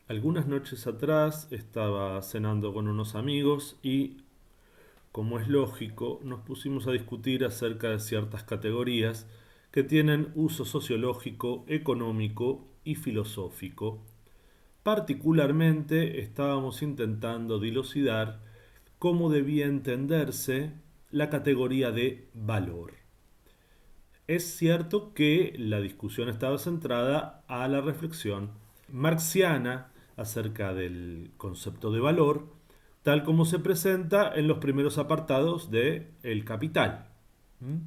Algunas noches atrás estaba cenando con unos amigos y, como es lógico, nos pusimos a discutir acerca de ciertas categorías que tienen uso sociológico, económico y filosófico. Particularmente estábamos intentando dilucidar cómo debía entenderse la categoría de valor. Es cierto que la discusión estaba centrada a la reflexión marxiana acerca del concepto de valor, tal como se presenta en los primeros apartados de El Capital. ¿Mm?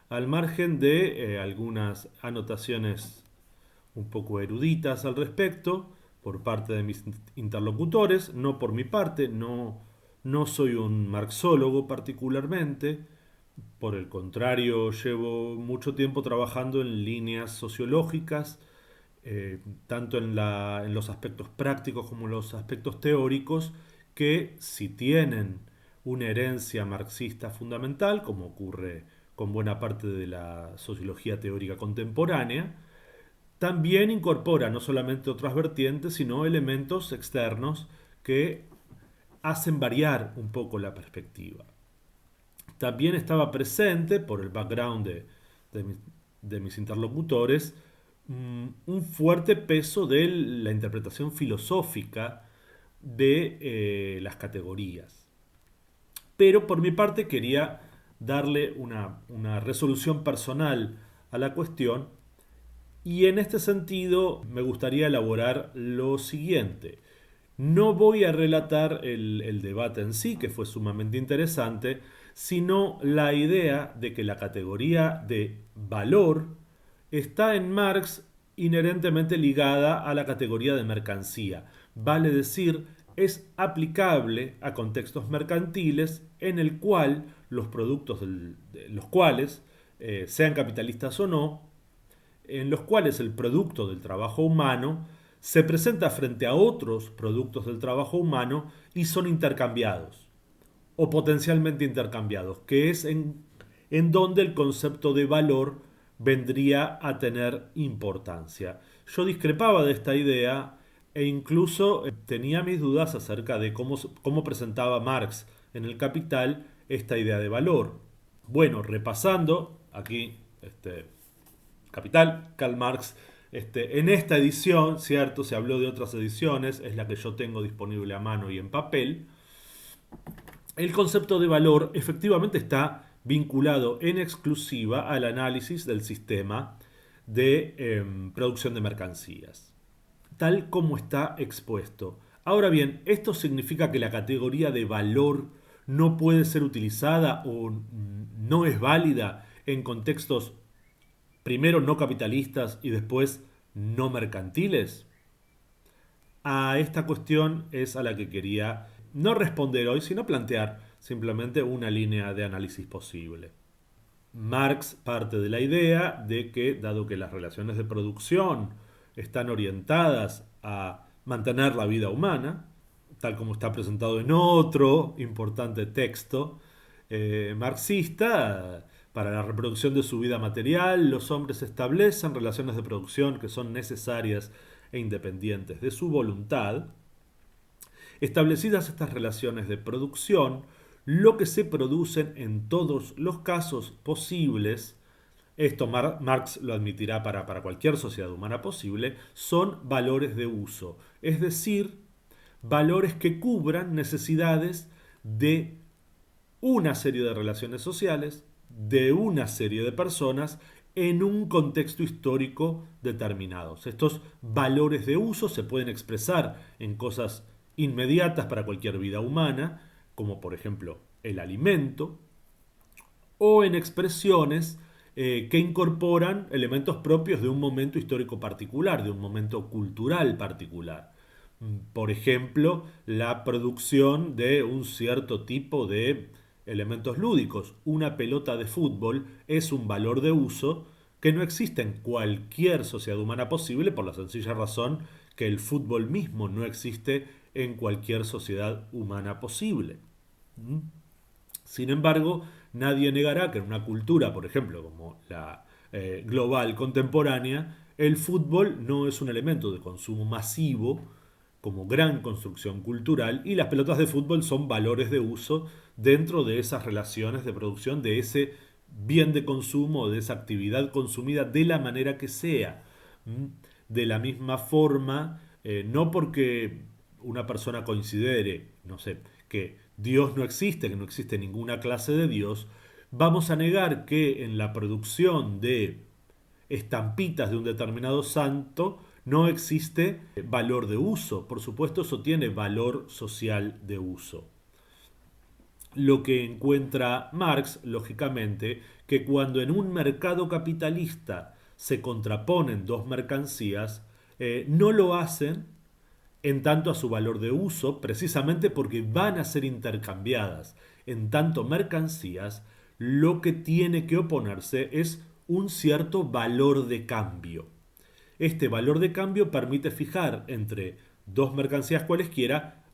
Al margen de algunas anotaciones un poco eruditas al respecto por parte de mis interlocutores, no por mi parte, no soy un marxólogo particularmente, por el contrario, llevo mucho tiempo trabajando en líneas sociológicas, tanto en los aspectos prácticos como en los aspectos teóricos, que si tienen una herencia marxista fundamental, como ocurre con buena parte de la sociología teórica contemporánea, también incorpora no solamente otras vertientes, sino elementos externos que hacen variar un poco la perspectiva. También estaba presente, por el background de mis, de mis interlocutores, un fuerte peso de la interpretación filosófica de las categorías. Pero por mi parte quería darle una resolución personal a la cuestión y en este sentido me gustaría elaborar lo siguiente. No voy a relatar el debate en sí, que fue sumamente interesante, sino la idea de que la categoría de valor está en Marx inherentemente ligada a la categoría de mercancía. Vale decir, es aplicable a contextos mercantiles en el cual los productos de los cuales, sean capitalistas o no, en los cuales el producto del trabajo humano se presenta frente a otros productos del trabajo humano y son intercambiados o potencialmente intercambiados, que es en donde el concepto de valor vendría a tener importancia. Yo discrepaba de esta idea e incluso tenía mis dudas acerca de cómo presentaba Marx en el Capital esta idea de valor. Bueno, repasando aquí Capital, Karl Marx. En esta edición, cierto, se habló de otras ediciones, es la que yo tengo disponible a mano y en papel. El concepto de valor efectivamente está vinculado en exclusiva al análisis del sistema de producción de mercancías, tal como está expuesto. Ahora bien, ¿esto significa que la categoría de valor no puede ser utilizada o no es válida en contextos primero no capitalistas y después no mercantiles? A esta cuestión es a la que quería no responder hoy, sino plantear simplemente una línea de análisis posible. Marx parte de la idea de que, dado que las relaciones de producción están orientadas a mantener la vida humana, tal como está presentado en otro importante texto marxista, para la reproducción de su vida material, los hombres establecen relaciones de producción que son necesarias e independientes de su voluntad. Establecidas estas relaciones de producción, lo que se producen en todos los casos posibles, esto Marx lo admitirá para cualquier sociedad humana posible, son valores de uso, es decir, valores que cubran necesidades de una serie de relaciones sociales, de una serie de personas en un contexto histórico determinado. Estos valores de uso se pueden expresar en cosas inmediatas para cualquier vida humana, como por ejemplo el alimento, o en expresiones que incorporan elementos propios de un momento histórico particular, de un momento cultural particular. Por ejemplo, la producción de un cierto tipo de elementos lúdicos. Una pelota de fútbol es un valor de uso que no existe en cualquier sociedad humana posible por la sencilla razón que el fútbol mismo no existe en cualquier sociedad humana posible. Sin embargo, nadie negará que en una cultura, por ejemplo, como la global contemporánea, el fútbol no es un elemento de consumo masivo como gran construcción cultural, y las pelotas de fútbol son valores de uso dentro de esas relaciones de producción, de ese bien de consumo, de esa actividad consumida de la manera que sea. ¿Mm? De la misma forma, no porque una persona considere, no sé, que Dios no existe, que no existe ninguna clase de Dios, vamos a negar que en la producción de estampitas de un determinado santo no existe valor de uso. Por supuesto, eso tiene valor social de uso. Lo que encuentra Marx, lógicamente, que cuando en un mercado capitalista se contraponen dos mercancías, no lo hacen en tanto a su valor de uso, precisamente porque van a ser intercambiadas en tanto mercancías, lo que tiene que oponerse es un cierto valor de cambio. Este valor de cambio permite fijar entre dos mercancías cualesquiera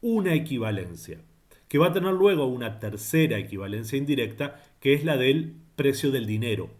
una equivalencia, que va a tener luego una tercera equivalencia indirecta, que es la del precio del dinero.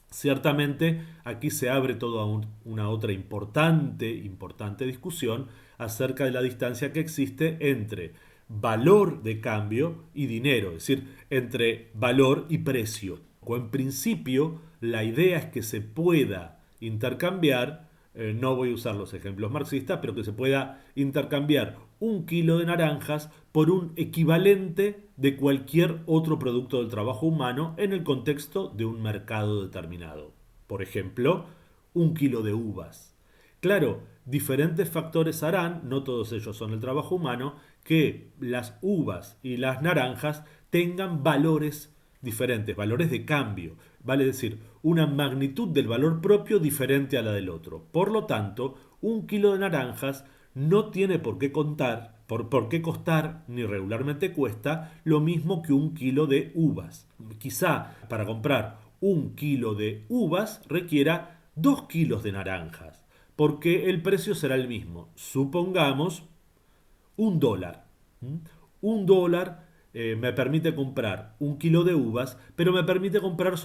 Ciertamente aquí se abre toda una otra importante discusión acerca de la distancia que existe entre valor de cambio y dinero, es decir, entre valor y precio. O en principio, la idea es que se pueda intercambiar, no voy a usar los ejemplos marxistas, pero que se pueda intercambiar un kilo de naranjas por un equivalente de cualquier otro producto del trabajo humano en el contexto de un mercado determinado. Por ejemplo, un kilo de uvas. Claro, diferentes factores harán, no todos ellos son el trabajo humano, que las uvas y las naranjas tengan valores diferentes, valores de cambio, vale decir, una magnitud del valor propio diferente a la del otro. Por lo tanto, un kilo de naranjas no tiene por qué por qué costar, ni regularmente cuesta, lo mismo que un kilo de uvas. Quizá para comprar un kilo de uvas requiera 2 kilos de naranjas, porque el precio será el mismo. Supongamos $1. ¿Mm? $1 me permite comprar un kilo de uvas, pero me permite comprar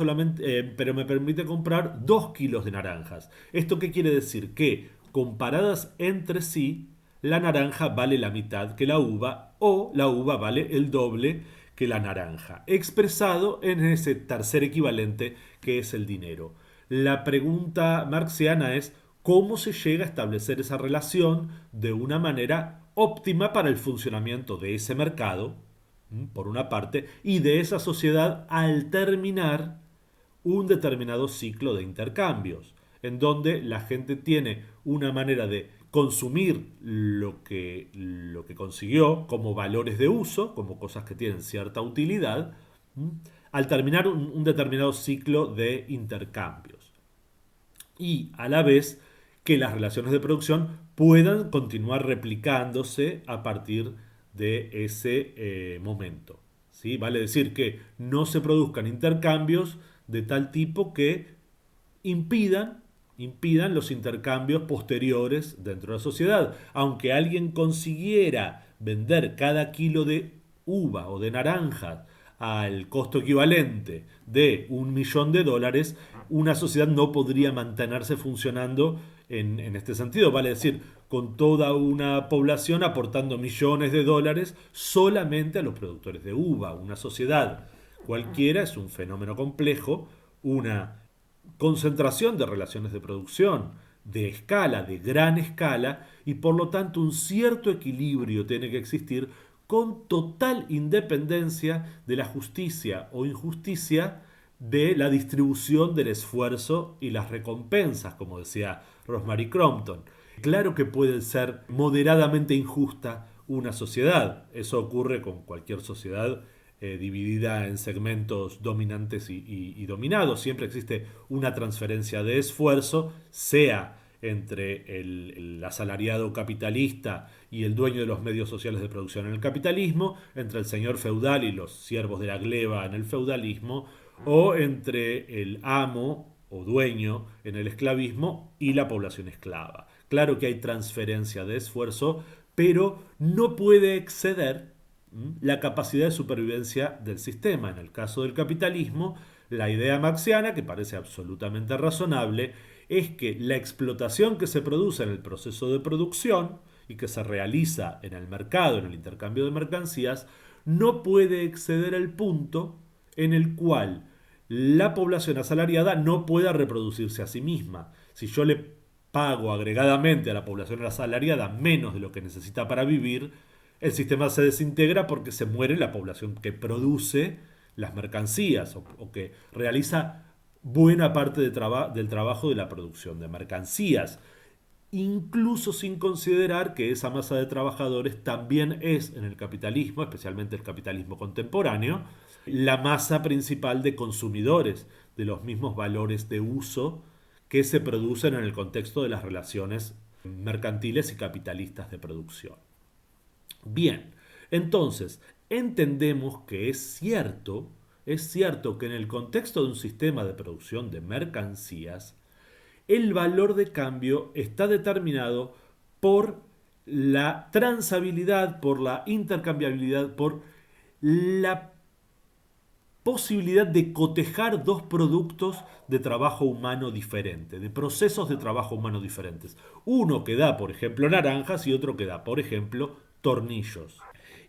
pero me permite comprar 2 kilos de naranjas. ¿Esto qué quiere decir? Que comparadas entre sí, la naranja vale la mitad que la uva o la uva vale el doble que la naranja, expresado en ese tercer equivalente que es el dinero. La pregunta marxiana es cómo se llega a establecer esa relación de una manera óptima para el funcionamiento de ese mercado, por una parte, y de esa sociedad al terminar un determinado ciclo de intercambios, en donde la gente tiene una manera de consumir lo que consiguió como valores de uso, como cosas que tienen cierta utilidad, al terminar un determinado ciclo de intercambios. Y a la vez que las relaciones de producción puedan continuar replicándose a partir de ese momento. ¿Sí? Vale decir que no se produzcan intercambios de tal tipo que impidan los intercambios posteriores dentro de la sociedad. Aunque alguien consiguiera vender cada kilo de uva o de naranja al costo equivalente de $1 millón, una sociedad no podría mantenerse funcionando en este sentido. Vale decir, con toda una población aportando millones de dólares solamente a los productores de uva. Una sociedad cualquiera es un fenómeno complejo, una concentración de relaciones de producción, de escala, de gran escala, y por lo tanto un cierto equilibrio tiene que existir con total independencia de la justicia o injusticia de la distribución del esfuerzo y las recompensas, como decía Rosemary Crompton. Claro que puede ser moderadamente injusta una sociedad. Eso ocurre con cualquier sociedad dividida en segmentos dominantes y dominados. Siempre existe una transferencia de esfuerzo, sea entre el asalariado capitalista y el dueño de los medios sociales de producción en el capitalismo, entre el señor feudal y los siervos de la gleba en el feudalismo, o entre el amo o dueño en el esclavismo y la población esclava. Claro que hay transferencia de esfuerzo, pero no puede exceder la capacidad de supervivencia del sistema. En el caso del capitalismo, la idea marxiana, que parece absolutamente razonable, es que la explotación que se produce en el proceso de producción y que se realiza en el mercado, en el intercambio de mercancías, no puede exceder el punto en el cual la población asalariada no pueda reproducirse a sí misma. Si yo le pago agregadamente a la población asalariada menos de lo que necesita para vivir, el sistema se desintegra porque se muere la población que produce las mercancías o que realiza buena parte del trabajo de la producción de mercancías, incluso sin considerar que esa masa de trabajadores también es en el capitalismo, especialmente el capitalismo contemporáneo, la masa principal de consumidores de los mismos valores de uso que se producen en el contexto de las relaciones mercantiles y capitalistas de producción. Bien, entonces, entendemos que es cierto que en el contexto de un sistema de producción de mercancías, el valor de cambio está determinado por la transabilidad, por la intercambiabilidad, por la posibilidad de cotejar dos productos de trabajo humano diferente, de procesos de trabajo humano diferentes. Uno que da, por ejemplo, naranjas y otro que da, por ejemplo, tornillos.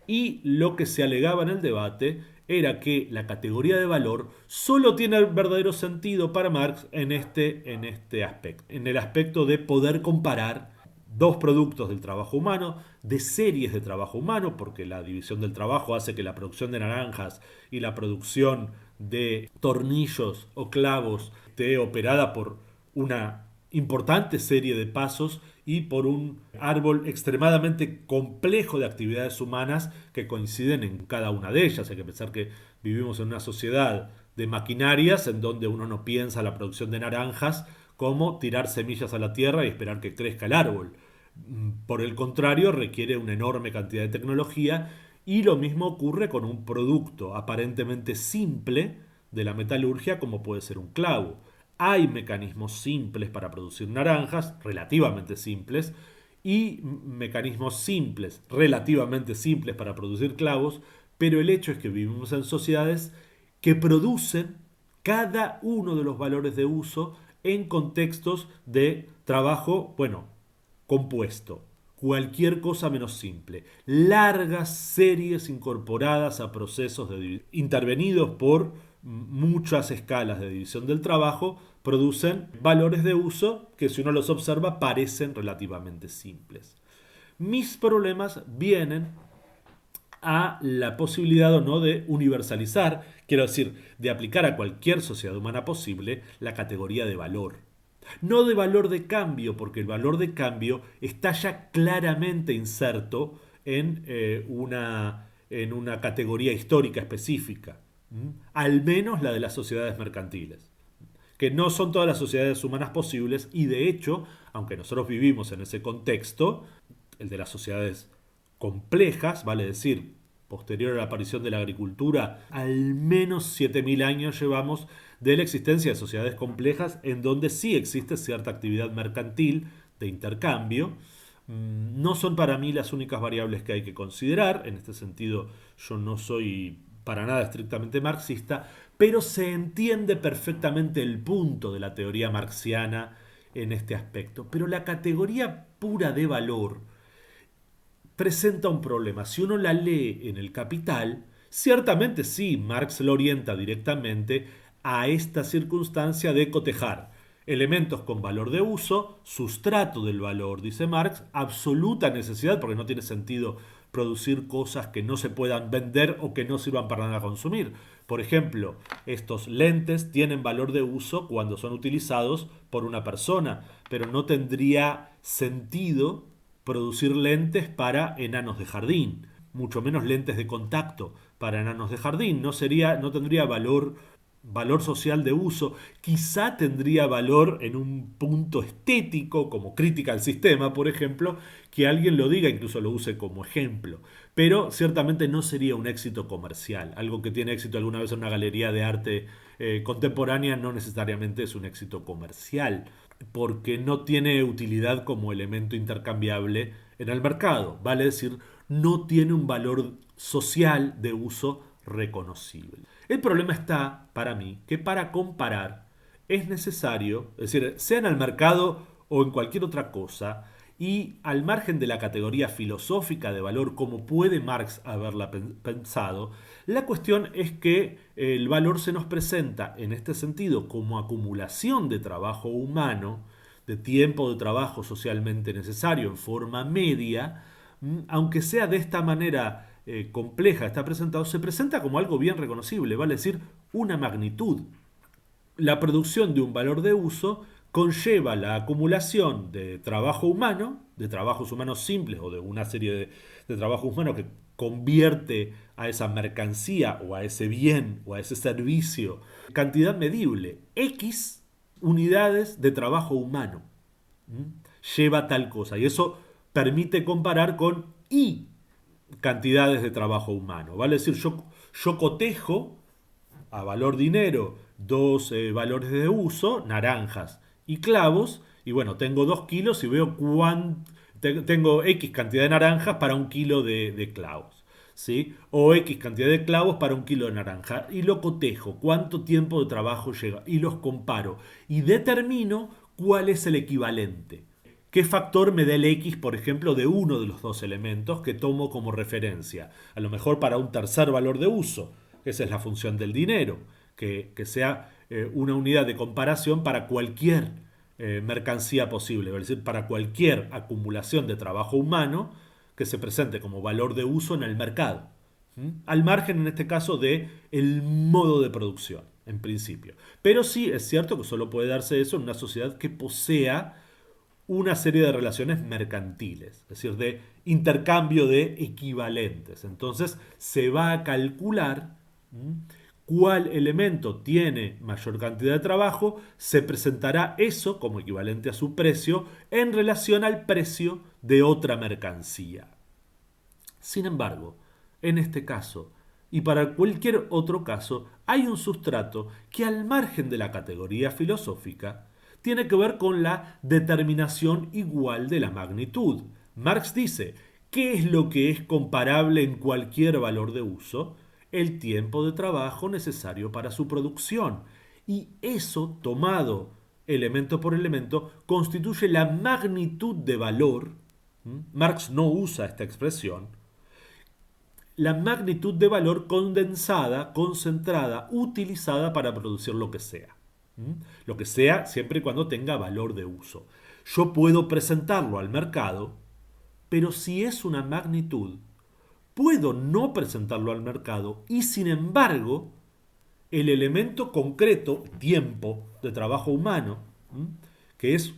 Y lo que se alegaba en el debate era que la categoría de valor solo tiene verdadero sentido para Marx en este aspecto, en el aspecto de poder comparar dos productos del trabajo humano, de series de trabajo humano, porque la división del trabajo hace que la producción de naranjas y la producción de tornillos o clavos esté operada por una importante serie de pasos y por un árbol extremadamente complejo de actividades humanas que coinciden en cada una de ellas. Hay que pensar que vivimos en una sociedad de maquinarias en donde uno no piensa la producción de naranjas como tirar semillas a la tierra y esperar que crezca el árbol. Por el contrario, requiere una enorme cantidad de tecnología y lo mismo ocurre con un producto aparentemente simple de la metalurgia como puede ser un clavo. Hay mecanismos simples para producir naranjas, relativamente simples, y mecanismos simples, relativamente simples para producir clavos, pero el hecho es que vivimos en sociedades que producen cada uno de los valores de uso en contextos de trabajo, bueno, compuesto. Cualquier cosa menos simple. Largas series incorporadas a procesos intervenidos por muchas escalas de división del trabajo producen valores de uso que si uno los observa parecen relativamente simples. Mis problemas vienen a la posibilidad o no de universalizar, quiero decir, de aplicar a cualquier sociedad humana posible la categoría de valor. No de valor de cambio, porque el valor de cambio está ya claramente inserto en una categoría histórica específica, al menos la de las sociedades mercantiles, que no son todas las sociedades humanas posibles y de hecho, aunque nosotros vivimos en ese contexto, el de las sociedades complejas, vale decir, posterior a la aparición de la agricultura, al menos 7000 años llevamos de la existencia de sociedades complejas en donde sí existe cierta actividad mercantil de intercambio. No son para mí las únicas variables que hay que considerar, en este sentido yo no soy para nada estrictamente marxista, pero se entiende perfectamente el punto de la teoría marxiana en este aspecto. Pero la categoría pura de valor presenta un problema. Si uno la lee en el Capital, ciertamente sí, Marx lo orienta directamente a esta circunstancia de cotejar elementos con valor de uso, sustrato del valor, dice Marx, absoluta necesidad, porque no tiene sentido producir cosas que no se puedan vender o que no sirvan para nada consumir. Por ejemplo, estos lentes tienen valor de uso cuando son utilizados por una persona, pero no tendría sentido producir lentes para enanos de jardín, mucho menos lentes de contacto para enanos de jardín. No tendría valor social de uso, quizá tendría valor en un punto estético, como crítica al sistema, por ejemplo, que alguien lo diga, incluso lo use como ejemplo, pero ciertamente no sería un éxito comercial. Algo que tiene éxito alguna vez en una galería de arte contemporánea no necesariamente es un éxito comercial, porque no tiene utilidad como elemento intercambiable en el mercado, vale decir, no tiene un valor social de uso reconocible. El problema está, para mí, que para comparar es necesario, es decir, sea en el mercado o en cualquier otra cosa, y al margen de la categoría filosófica de valor, como puede Marx haberla pensado, la cuestión es que el valor se nos presenta en este sentido como acumulación de trabajo humano, de tiempo de trabajo socialmente necesario en forma media, aunque sea de esta manera compleja, está presentado, se presenta como algo bien reconocible, vale decir, una magnitud. La producción de un valor de uso conlleva la acumulación de trabajo humano, de trabajos humanos simples o de una serie de trabajos humanos que convierte a esa mercancía o a ese bien o a ese servicio cantidad medible, X unidades de trabajo humano. Lleva tal cosa y eso permite comparar con Y cantidades de trabajo humano. Vale decir, yo cotejo a valor dinero dos valores de uso, naranjas y clavos, y bueno, tengo 2 kilos y veo tengo X cantidad de naranjas para 1 kilo de clavos. ¿Sí? O X cantidad de clavos para 1 kilo de naranja. Y lo cotejo, cuánto tiempo de trabajo llega. Y los comparo. Y determino cuál es el equivalente. ¿Qué factor me da el X, por ejemplo, de uno de los dos elementos que tomo como referencia? A lo mejor para un tercer valor de uso. Esa es la función del dinero, que sea una unidad de comparación para cualquier mercancía posible, es decir, para cualquier acumulación de trabajo humano que se presente como valor de uso en el mercado. Al margen, en este caso, de el modo de producción, en principio. Pero sí es cierto que solo puede darse eso en una sociedad que posea una serie de relaciones mercantiles, es decir, de intercambio de equivalentes. Entonces se va a calcular cuál elemento tiene mayor cantidad de trabajo, se presentará eso como equivalente a su precio en relación al precio de otra mercancía. Sin embargo, en este caso, y para cualquier otro caso, hay un sustrato que al margen de la categoría filosófica tiene que ver con la determinación igual de la magnitud. Marx dice, ¿qué es lo que es comparable en cualquier valor de uso? El tiempo de trabajo necesario para su producción. Y eso, tomado elemento por elemento, constituye la magnitud de valor. Marx no usa esta expresión, la magnitud de valor condensada, concentrada, utilizada para producir lo que sea. Lo que sea siempre y cuando tenga valor de uso. Yo puedo presentarlo al mercado, pero si es una magnitud, puedo no presentarlo al mercado y sin embargo, el elemento concreto, tiempo de trabajo humano, que es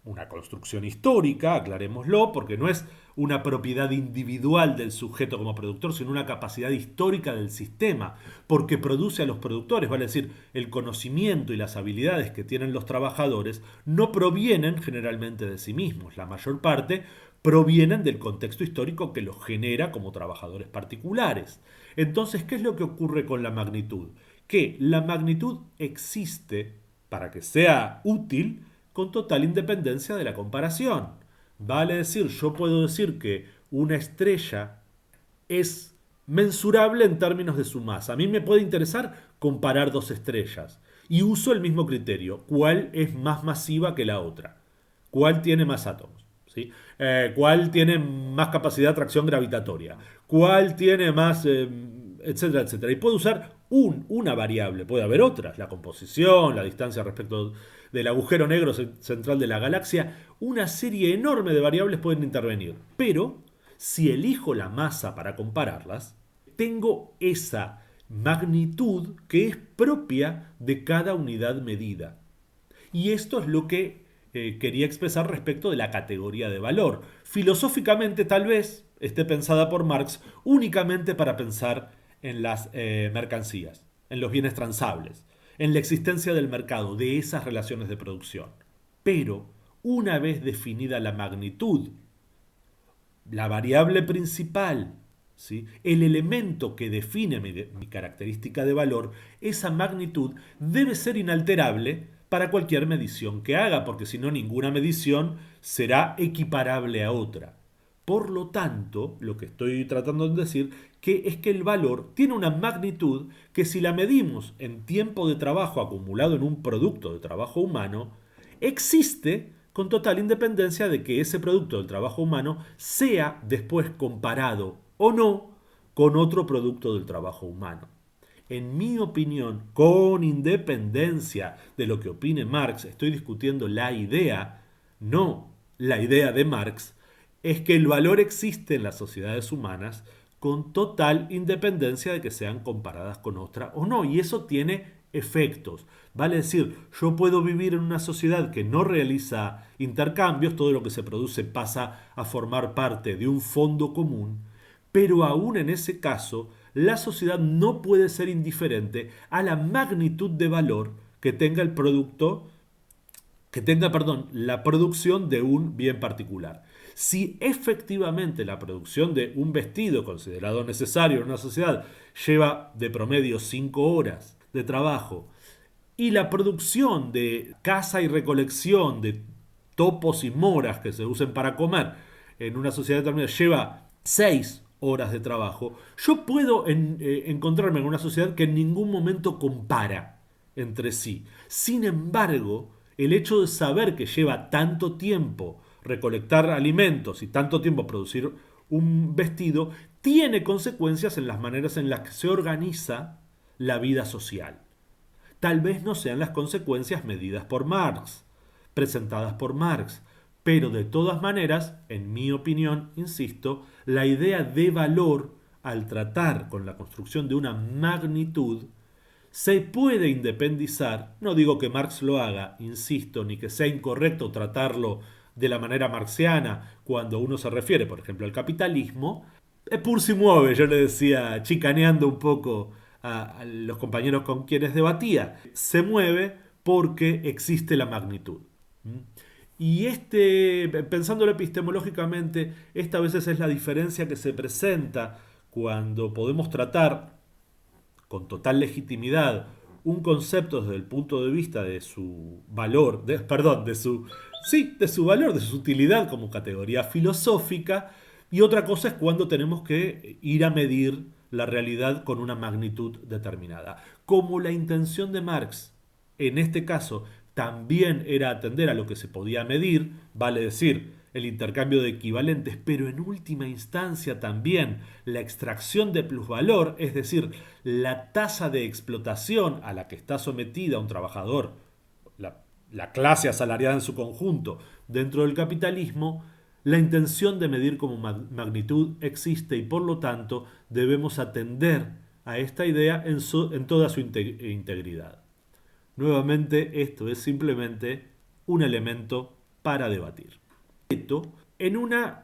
una construcción histórica, aclarémoslo, porque no es una propiedad individual del sujeto como productor, sino una capacidad histórica del sistema, porque produce a los productores, vale decir, el conocimiento y las habilidades que tienen los trabajadores no provienen generalmente de sí mismos, la mayor parte provienen del contexto histórico que los genera como trabajadores particulares. Entonces, ¿qué es lo que ocurre con la magnitud? Que la magnitud existe para que sea útil con total independencia de la comparación. Vale decir, yo puedo decir que una estrella es mensurable en términos de su masa. A mí me puede interesar comparar dos estrellas y uso el mismo criterio. ¿Cuál es más masiva que la otra? ¿Cuál tiene más átomos? ¿Sí? ¿Cuál tiene más capacidad de atracción gravitatoria? ¿Cuál tiene más, etcétera, etcétera? Y puedo usar una variable, puede haber otras, la composición, la distancia respecto del agujero negro central de la galaxia, una serie enorme de variables pueden intervenir. Pero si elijo la masa para compararlas, tengo esa magnitud que es propia de cada unidad medida. Y esto es lo que quería expresar respecto de la categoría de valor. Filosóficamente tal vez esté pensada por Marx únicamente para pensar en las mercancías, en los bienes transables, en la existencia del mercado, de esas relaciones de producción. Pero una vez definida la magnitud, la variable principal, ¿sí? El elemento que define mi característica de valor, esa magnitud debe ser inalterable para cualquier medición que haga, porque si no ninguna medición será equiparable a otra. Por lo tanto, lo que estoy tratando de decir es que el valor tiene una magnitud que si la medimos en tiempo de trabajo acumulado en un producto de trabajo humano, existe con total independencia de que ese producto del trabajo humano sea después comparado o no con otro producto del trabajo humano. En mi opinión, con independencia de lo que opine Marx, estoy discutiendo la idea, no la idea de Marx, es que el valor existe en las sociedades humanas con total independencia de que sean comparadas con otra o no. Y eso tiene efectos. Vale decir, yo puedo vivir en una sociedad que no realiza intercambios, todo lo que se produce pasa a formar parte de un fondo común, pero aún en ese caso, la sociedad no puede ser indiferente a la magnitud de valor que tenga el producto, que tenga, perdón, la producción de un bien particular. Si efectivamente la producción de un vestido considerado necesario en una sociedad lleva de promedio 5 horas de trabajo y la producción de caza y recolección de topos y moras que se usen para comer en una sociedad determinada lleva 6 horas de trabajo, yo puedo encontrarme en una sociedad que en ningún momento compara entre sí. Sin embargo, el hecho de saber que lleva tanto tiempo recolectar alimentos y tanto tiempo producir un vestido tiene consecuencias en las maneras en las que se organiza la vida social. Tal vez no sean las consecuencias medidas por Marx, presentadas por Marx, pero de todas maneras, en mi opinión, insisto, la idea de valor, al tratar con la construcción de una magnitud, se puede independizar, no digo que Marx lo haga, insisto, ni que sea incorrecto tratarlo de la manera marxiana cuando uno se refiere, por ejemplo, al capitalismo, pur si mueve, yo le decía, chicaneando un poco a los compañeros con quienes debatía, se mueve porque existe la magnitud. Y pensándolo epistemológicamente, esta a veces es la diferencia que se presenta cuando podemos tratar con total legitimidad un concepto desde el punto de vista de su valor, perdón, de su valor, de su utilidad como categoría filosófica, y otra cosa es cuando tenemos que ir a medir la realidad con una magnitud determinada. Como la intención de Marx, en este caso, también era atender a lo que se podía medir, vale decir, el intercambio de equivalentes, pero en última instancia también la extracción de plusvalor, es decir, la tasa de explotación a la que está sometida un trabajador, la clase asalariada en su conjunto dentro del capitalismo, la intención de medir como magnitud existe y por lo tanto debemos atender a esta idea en toda su integridad. Nuevamente, esto es simplemente un elemento para debatir. En una